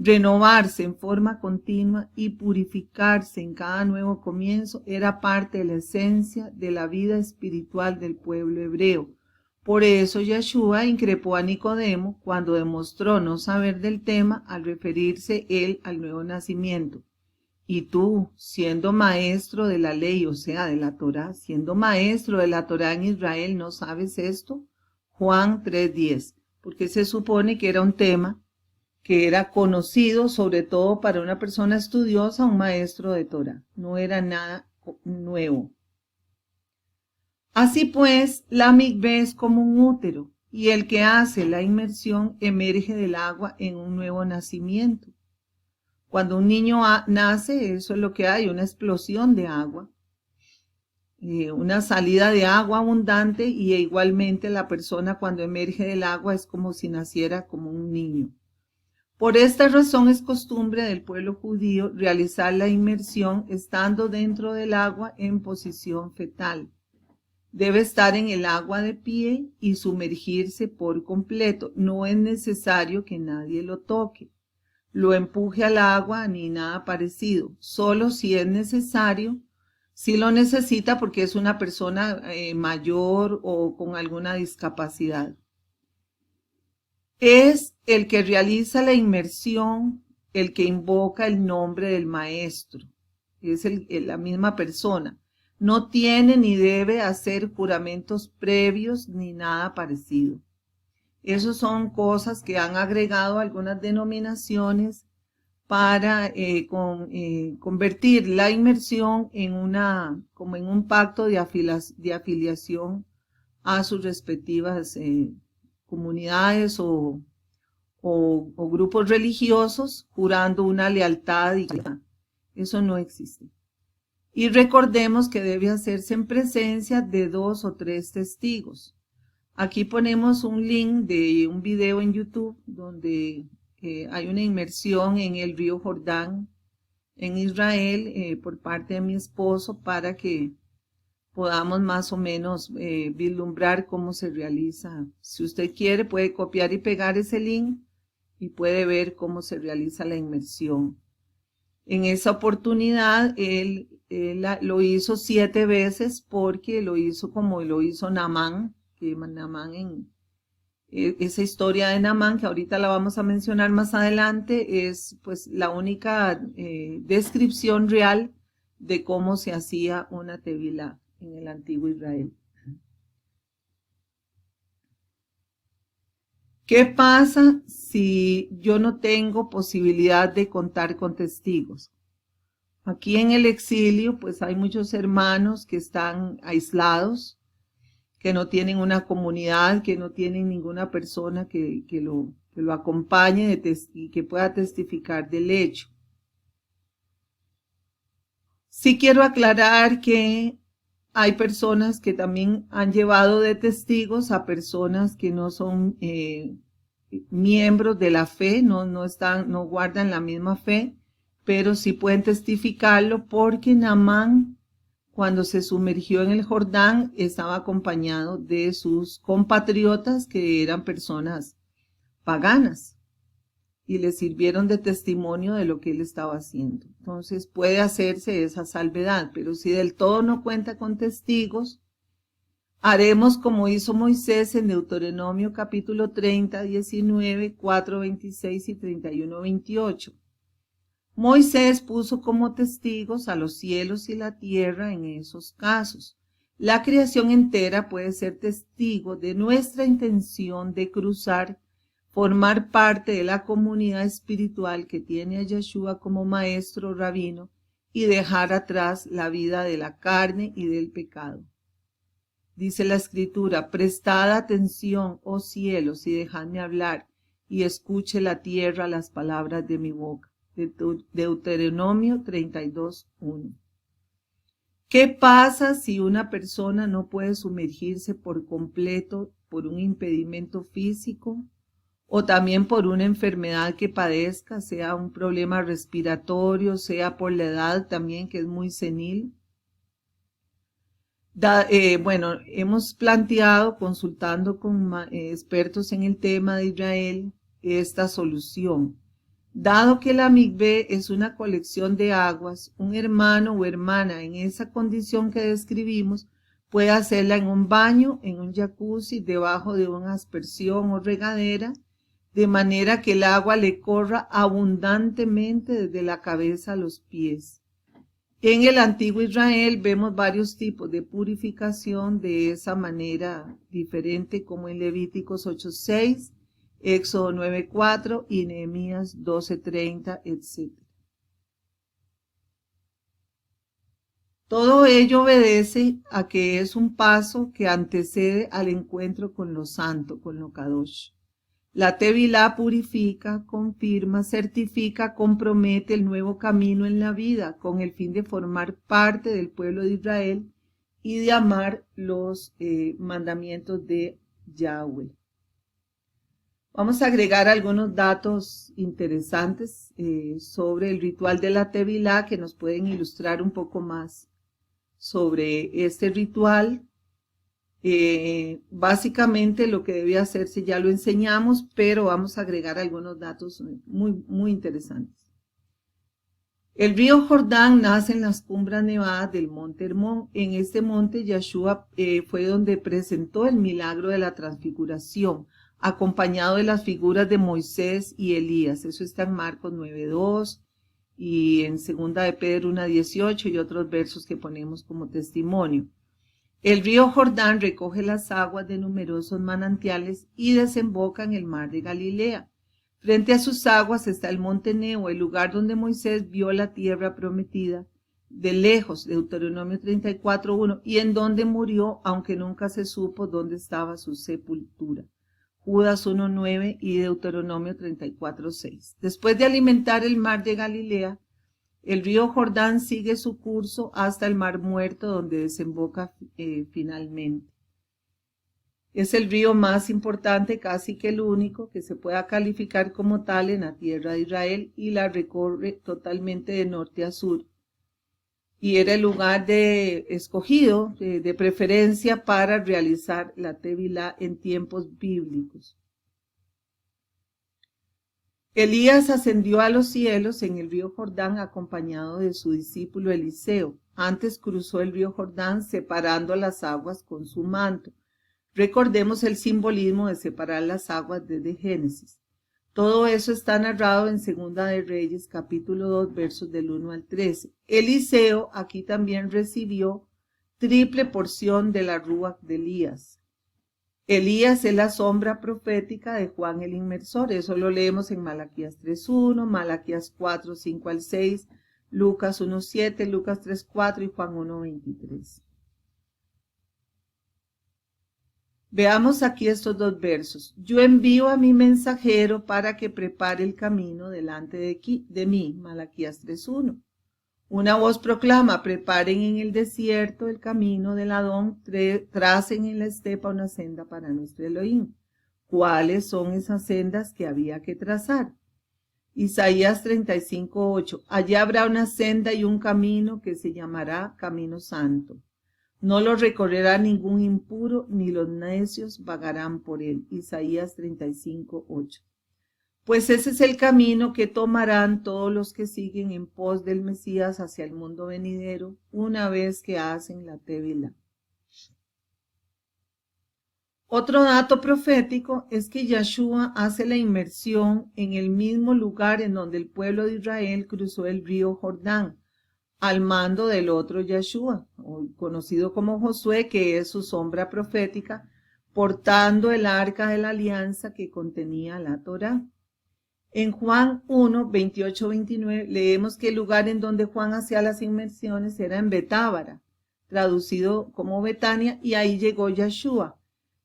Renovarse en forma continua y purificarse en cada nuevo comienzo era parte de la esencia de la vida espiritual del pueblo hebreo. Por eso Yeshua increpó a Nicodemo cuando demostró no saber del tema al referirse él al nuevo nacimiento. Y tú, siendo maestro de la ley, o sea, de la Torá, siendo maestro de la Torá en Israel, ¿no sabes esto? Juan 3:10, porque se supone que era un tema que era conocido sobre todo para una persona estudiosa, un maestro de Torá. No era nada nuevo. Así pues, la mikvé es como un útero. y el que hace la inmersión emerge del agua en un nuevo nacimiento. Cuando un niño nace, eso es lo que hay, una explosión de agua, una salida de agua abundante, y igualmente la persona cuando emerge del agua es como si naciera como un niño. Por esta razón es costumbre del pueblo judío realizar la inmersión estando dentro del agua en posición fetal. Debe estar en el agua de pie y sumergirse por completo. No es necesario que nadie lo toque, lo empuje al agua ni nada parecido. Solo si es necesario, si lo necesita porque es una persona mayor o con alguna discapacidad. Es el que realiza la inmersión, el que invoca el nombre del maestro. Es la misma persona. No tiene ni debe hacer juramentos previos ni nada parecido. Esas son cosas que han agregado algunas denominaciones para convertir la inmersión en como en un pacto de afiliación a sus respectivas comunidades o grupos religiosos, jurando una lealtad y eso no existe. Y recordemos que debe hacerse en presencia de 2 o 3 testigos. Aquí ponemos un link de un video en YouTube donde hay una inmersión en el río Jordán en Israel por parte de mi esposo, para que podamos más o menos vislumbrar cómo se realiza. Si usted quiere, puede copiar y pegar ese link y puede ver cómo se realiza la inmersión. En esa oportunidad, él lo hizo 7 veces porque lo hizo como lo hizo Naamán, que Naamán esa historia de Naamán, que ahorita la vamos a mencionar más adelante, es pues la única descripción real de cómo se hacía una tevilá en el antiguo Israel. ¿Qué pasa si yo no tengo posibilidad de contar con testigos? Aquí en el exilio, pues hay muchos hermanos que están aislados, que no tienen una comunidad, que no tienen ninguna persona que lo acompañe y que pueda testificar del hecho. Sí quiero aclarar que hay personas que también han llevado de testigos a personas que no son miembros de la fe, no guardan la misma fe, pero sí pueden testificarlo, porque Naamán, cuando se sumergió en el Jordán, estaba acompañado de sus compatriotas que eran personas paganas y le sirvieron de testimonio de lo que él estaba haciendo. Entonces puede hacerse esa salvedad, pero si del todo no cuenta con testigos, haremos como hizo Moisés en Deuteronomio capítulo 30, 19, 4, 26 y 31, 28. Moisés puso como testigos a los cielos y la tierra en esos casos. La creación entera puede ser testigo de nuestra intención de cruzar, formar parte de la comunidad espiritual que tiene a Yeshua como maestro rabino y dejar atrás la vida de la carne y del pecado. Dice la Escritura: prestad atención, oh cielos, y dejadme hablar, y escuche la tierra las palabras de mi boca. Deuteronomio 32:1. ¿Qué pasa si una persona no puede sumergirse por completo por un impedimento físico o también por una enfermedad que padezca, sea un problema respiratorio, sea por la edad también, que es muy senil? Bueno, hemos planteado, consultando con expertos en el tema de Israel, esta solución. Dado que la mikvé es una colección de aguas, un hermano o hermana en esa condición que describimos puede hacerla en un baño, en un jacuzzi, debajo de una aspersión o regadera, de manera que el agua le corra abundantemente desde la cabeza a los pies. En el antiguo Israel vemos varios tipos de purificación de esa manera diferente, como en Levíticos 8:6, Éxodo 9:4 y Nehemías 12:30, etc. Todo ello obedece a que es un paso que antecede al encuentro con lo santo, con lo Kadosh. La Tevilá purifica, confirma, certifica, compromete el nuevo camino en la vida con el fin de formar parte del pueblo de Israel y de amar los mandamientos de Yahweh. Vamos a agregar algunos datos interesantes sobre el ritual de la Tevilá que nos pueden ilustrar un poco más sobre este ritual. Básicamente lo que debe hacerse ya lo enseñamos, pero vamos a agregar algunos datos muy interesantes. El río Jordán nace en las cumbres nevadas del monte Hermón. En este monte Yahshua fue donde presentó el milagro de la transfiguración, acompañado de las figuras de Moisés y Elías. Eso está en Marcos 9:2 y en 2 de Pedro 1:18 y otros versos que ponemos como testimonio. El río Jordán recoge las aguas de numerosos manantiales y desemboca en el mar de Galilea. Frente a sus aguas está el monte Nebo, el lugar donde Moisés vio la tierra prometida de lejos, Deuteronomio 34:1, y en donde murió, aunque nunca se supo dónde estaba su sepultura. Judas 1:9 y Deuteronomio 34:6. Después de alimentar el mar de Galilea, el río Jordán sigue su curso hasta el mar Muerto, donde desemboca finalmente. Es el río más importante, casi que el único, que se pueda calificar como tal en la tierra de Israel y la recorre totalmente de norte a sur. Y era el lugar escogido de preferencia para realizar la Tevilá en tiempos bíblicos. Elías ascendió a los cielos en el río Jordán acompañado de su discípulo Eliseo. Antes cruzó el río Jordán separando las aguas con su manto. Recordemos el simbolismo de separar las aguas desde Génesis. Todo eso está narrado en 2 de Reyes, capítulo 2, versos del 1 al 13. Eliseo aquí también recibió triple porción de la Rúach de Elías. Elías es la sombra profética de Juan el Inmersor. Eso lo leemos en Malaquías 3:1, Malaquías 4:5 al 6, Lucas 1:7, Lucas 3:4 y Juan 1:23. Veamos aquí estos dos versos. Yo envío a mi mensajero para que prepare el camino delante de mí. Malaquías 3:1. Una voz proclama, preparen en el desierto el camino del Adón, tracen en la estepa una senda para nuestro Elohim. ¿Cuáles son esas sendas que había que trazar? Isaías 35:8. Allá habrá una senda y un camino que se llamará Camino Santo. No lo recorrerá ningún impuro, ni los necios vagarán por él. Isaías 35:8. Pues ese es el camino que tomarán todos los que siguen en pos del Mesías hacia el mundo venidero, una vez que hacen la Tevilá. Otro dato profético es que Yahshua hace la inmersión en el mismo lugar en donde el pueblo de Israel cruzó el río Jordán, al mando del otro Yahshua, conocido como Josué, que es su sombra profética, portando el arca de la alianza que contenía la Torá. En Juan 1:28-29 leemos que el lugar en donde Juan hacía las inmersiones era en Betábara, traducido como Betania, y ahí llegó Yahshua.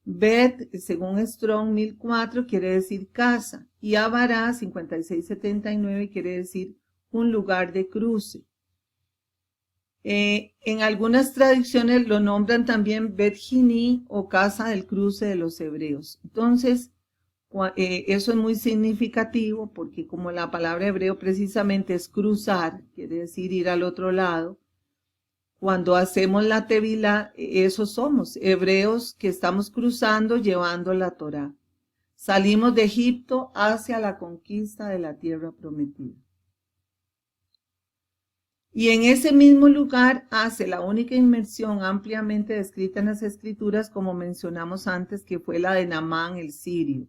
Bet, según Strong 1004, quiere decir casa, y Abará 5679 quiere decir un lugar de cruce. En algunas traducciones lo nombran también Bet Jini o casa del cruce de los hebreos. Entonces, eso es muy significativo porque como la palabra hebreo precisamente es cruzar, quiere decir ir al otro lado, cuando hacemos la Tevilá, eso somos, hebreos que estamos cruzando llevando la Torá. Salimos de Egipto hacia la conquista de la tierra prometida. Y en ese mismo lugar hace la única inmersión ampliamente descrita en las Escrituras, como mencionamos antes, que fue la de Naamán el sirio.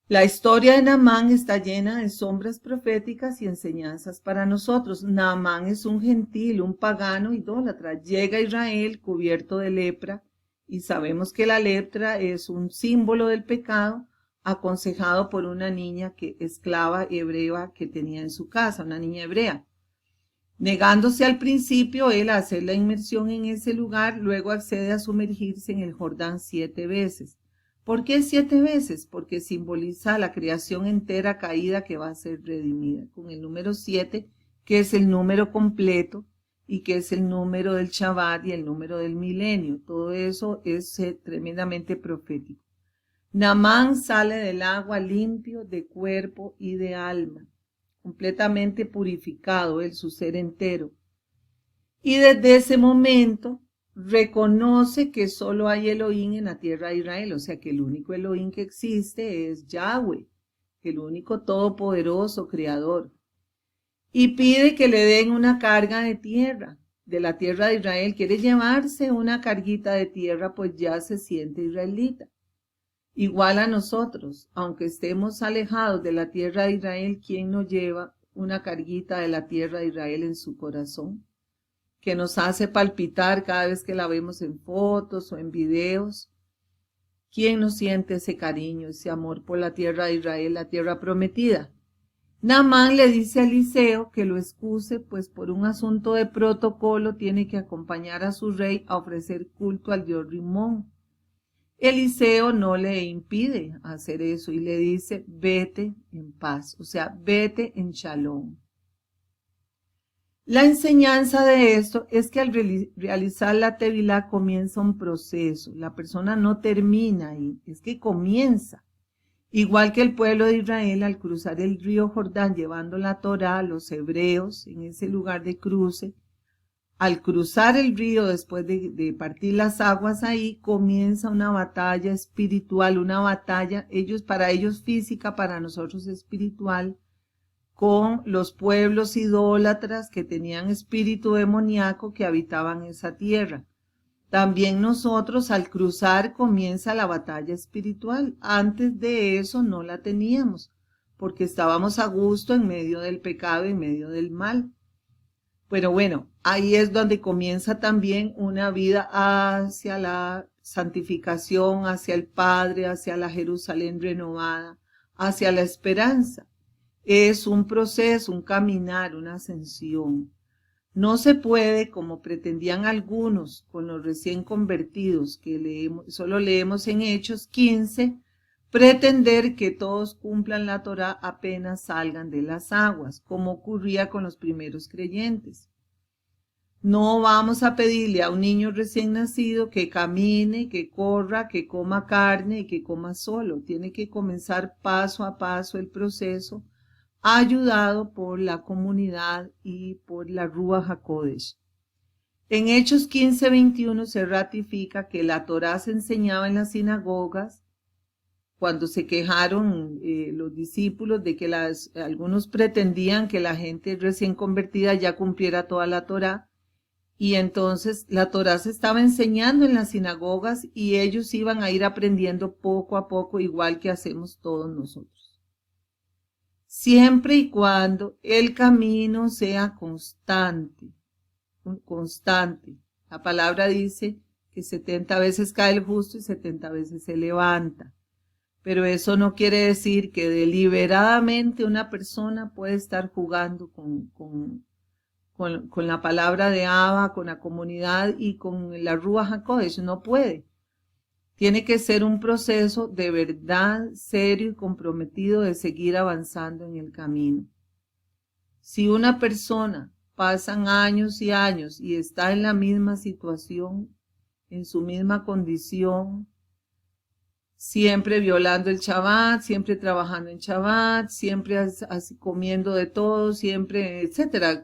La historia de Naamán está llena de sombras proféticas y enseñanzas para nosotros. Naamán es un gentil, un pagano idólatra. Llega a Israel cubierto de lepra y sabemos que la lepra es un símbolo del pecado, aconsejado por una niña esclava hebrea que tenía en su casa, una niña hebrea. Negándose al principio él a hacer la inmersión en ese lugar, luego accede a sumergirse en el Jordán 7 veces. ¿Por qué 7 veces? Porque simboliza la creación entera caída que va a ser redimida. Con el número 7, que es el número completo y que es el número del Shabbat y el número del milenio. Todo eso es tremendamente profético. Naamán sale del agua limpio de cuerpo y de alma, completamente purificado él, su ser entero. Y desde ese momento reconoce que solo hay Elohim en la tierra de Israel, o sea que el único Elohim que existe es Yahweh, el único todopoderoso creador. Y pide que le den una carga de la tierra de Israel. Quiere llevarse una carguita de tierra, pues ya se siente israelita. Igual a nosotros, aunque estemos alejados de la tierra de Israel, ¿quién nos lleva una carguita de la tierra de Israel en su corazón? Que nos hace palpitar cada vez que la vemos en fotos o en videos. ¿Quién no siente ese cariño, ese amor por la tierra de Israel, la tierra prometida? Naamán le dice a Eliseo que lo excuse, pues por un asunto de protocolo tiene que acompañar a su rey a ofrecer culto al dios Rimón. Eliseo no le impide hacer eso y le dice, vete en paz, o sea, vete en shalom. La enseñanza de esto es que al realizar la tevilá comienza un proceso. La persona no termina ahí, es que comienza. Igual que el pueblo de Israel al cruzar el río Jordán llevando la Torá, los hebreos en ese lugar de cruce, al cruzar el río después de partir las aguas ahí, comienza una batalla espiritual, una batalla, para ellos física, para nosotros espiritual, con los pueblos idólatras que tenían espíritu demoníaco que habitaban esa tierra. También nosotros al cruzar comienza la batalla espiritual. Antes de eso no la teníamos, porque estábamos a gusto en medio del pecado, en medio del mal. Pero bueno, ahí es donde comienza también una vida hacia la santificación, hacia el Padre, hacia la Jerusalén renovada, hacia la esperanza. Es un proceso, un caminar, una ascensión. No se puede, como pretendían algunos con los recién convertidos, que solo leemos en Hechos 15, pretender que todos cumplan la Torá apenas salgan de las aguas, como ocurría con los primeros creyentes. No vamos a pedirle a un niño recién nacido que camine, que corra, que coma carne y que coma solo. Tiene que comenzar paso a paso el proceso, ayudado por la comunidad y por la Ruach HaKodesh. En Hechos 15:21 se ratifica que la Torá se enseñaba en las sinagogas cuando se quejaron los discípulos de que algunos pretendían que la gente recién convertida ya cumpliera toda la Torá, y entonces la Torá se estaba enseñando en las sinagogas y ellos iban a ir aprendiendo poco a poco, igual que hacemos todos nosotros. Siempre y cuando el camino sea constante. La palabra dice que 70 veces cae el justo y 70 veces se levanta. Pero eso no quiere decir que deliberadamente una persona puede estar jugando con la palabra de Abba, con la comunidad y con la Ruach HaKodesh. No puede. Tiene que ser un proceso de verdad serio y comprometido de seguir avanzando en el camino. Si una persona pasan años y años y está en la misma situación, en su misma condición, siempre violando el Shabbat, siempre trabajando en Shabbat, siempre así comiendo de todo, siempre, etcétera,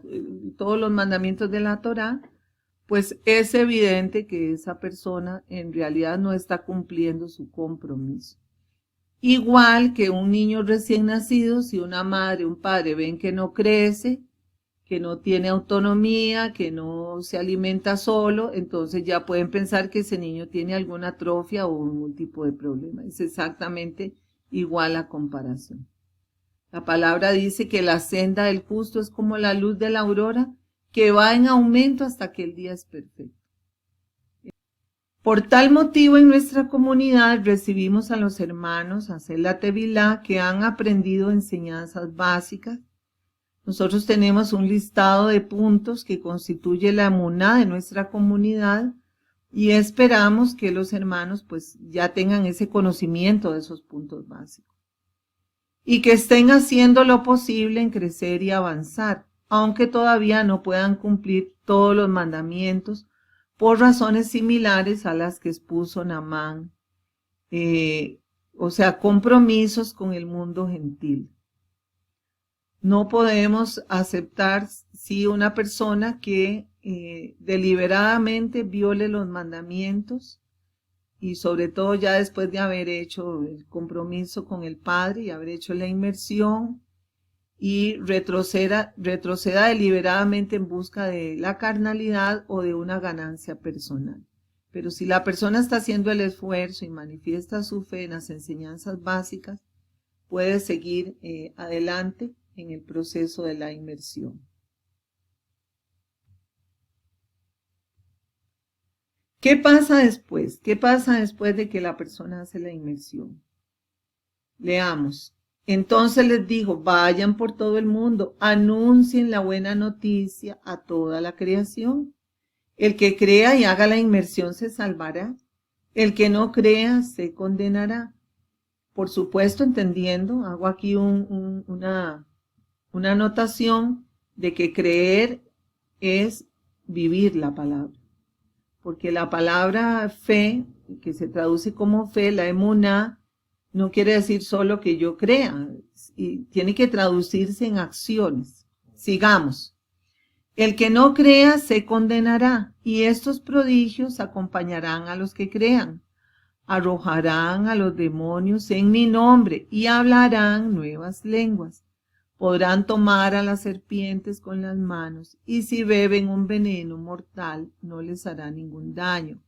todos los mandamientos de la Torá, pues es evidente que esa persona en realidad no está cumpliendo su compromiso. Igual que un niño recién nacido, si una madre o un padre ven que no crece, que no tiene autonomía, que no se alimenta solo, entonces ya pueden pensar que ese niño tiene alguna atrofia o algún tipo de problema. Es exactamente igual a comparación. La palabra dice que la senda del justo es como la luz de la aurora, que va en aumento hasta que el día es perfecto. Por tal motivo en nuestra comunidad recibimos a los hermanos a hacer la tevilá que han aprendido enseñanzas básicas, Nosotros tenemos un listado de puntos que constituye la emuná de nuestra comunidad y esperamos que los hermanos pues ya tengan ese conocimiento de esos puntos básicos y que estén haciendo lo posible en crecer y avanzar, aunque todavía no puedan cumplir todos los mandamientos por razones similares a las que expuso Naamán, o sea, compromisos con el mundo gentil. No podemos aceptar si una persona que deliberadamente viole los mandamientos y sobre todo ya después de haber hecho el compromiso con el Padre y haber hecho la inmersión y retroceda deliberadamente en busca de la carnalidad o de una ganancia personal. Pero si la persona está haciendo el esfuerzo y manifiesta su fe en las enseñanzas básicas, puede seguir adelante en el proceso de la inmersión. ¿Qué pasa después? ¿Qué pasa después de que la persona hace la inmersión? Leamos. Entonces les dijo, vayan por todo el mundo, anuncien la buena noticia a toda la creación. El que crea y haga la inmersión se salvará. El que no crea se condenará. Por supuesto, entendiendo, hago aquí una anotación de que creer es vivir la palabra. Porque la palabra fe, que se traduce como fe, la emuná, no quiere decir solo que yo crea, y tiene que traducirse en acciones. Sigamos. El que no crea se condenará, y estos prodigios acompañarán a los que crean. Arrojarán a los demonios en mi nombre y hablarán nuevas lenguas. Podrán tomar a las serpientes con las manos, y si beben un veneno mortal no les hará ningún daño.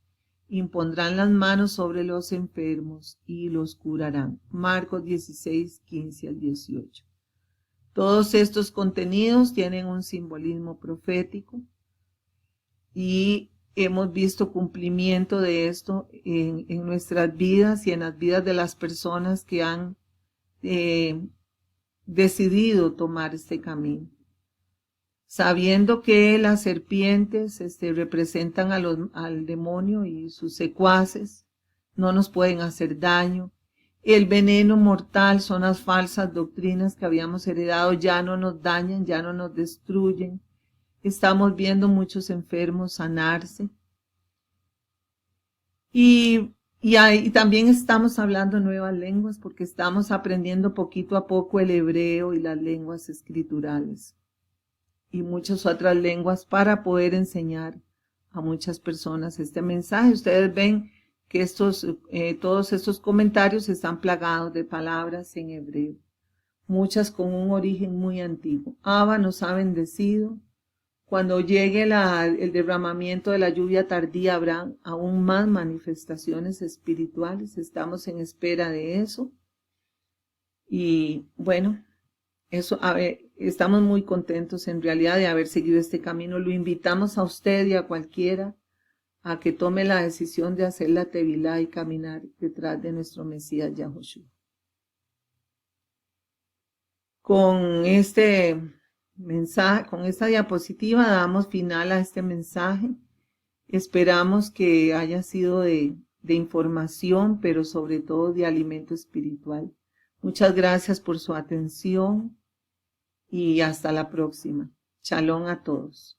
Impondrán las manos sobre los enfermos y los curarán. Marcos 16, 15 al 18. Todos estos contenidos tienen un simbolismo profético y hemos visto cumplimiento de esto en nuestras vidas y en las vidas de las personas que han decidido tomar este camino. Sabiendo que las serpientes representan al demonio y sus secuaces, no nos pueden hacer daño. El veneno mortal son las falsas doctrinas que habíamos heredado, ya no nos dañan, ya no nos destruyen. Estamos viendo muchos enfermos sanarse. Y también estamos hablando nuevas lenguas porque estamos aprendiendo poquito a poco el hebreo y las lenguas escriturales y muchas otras lenguas para poder enseñar a muchas personas este mensaje. Ustedes ven que todos estos comentarios están plagados de palabras en hebreo, muchas con un origen muy antiguo. Abba nos ha bendecido. Cuando llegue el derramamiento de la lluvia tardía, habrá aún más manifestaciones espirituales. Estamos en espera de eso. Y bueno, estamos muy contentos en realidad de haber seguido este camino. Lo invitamos a usted y a cualquiera a que tome la decisión de hacer la tevilá y caminar detrás de nuestro Mesías Yahushua. Con este mensaje, con esta diapositiva damos final a este mensaje. Esperamos que haya sido de información, pero sobre todo de alimento espiritual. Muchas gracias por su atención y hasta la próxima. Shalom a todos.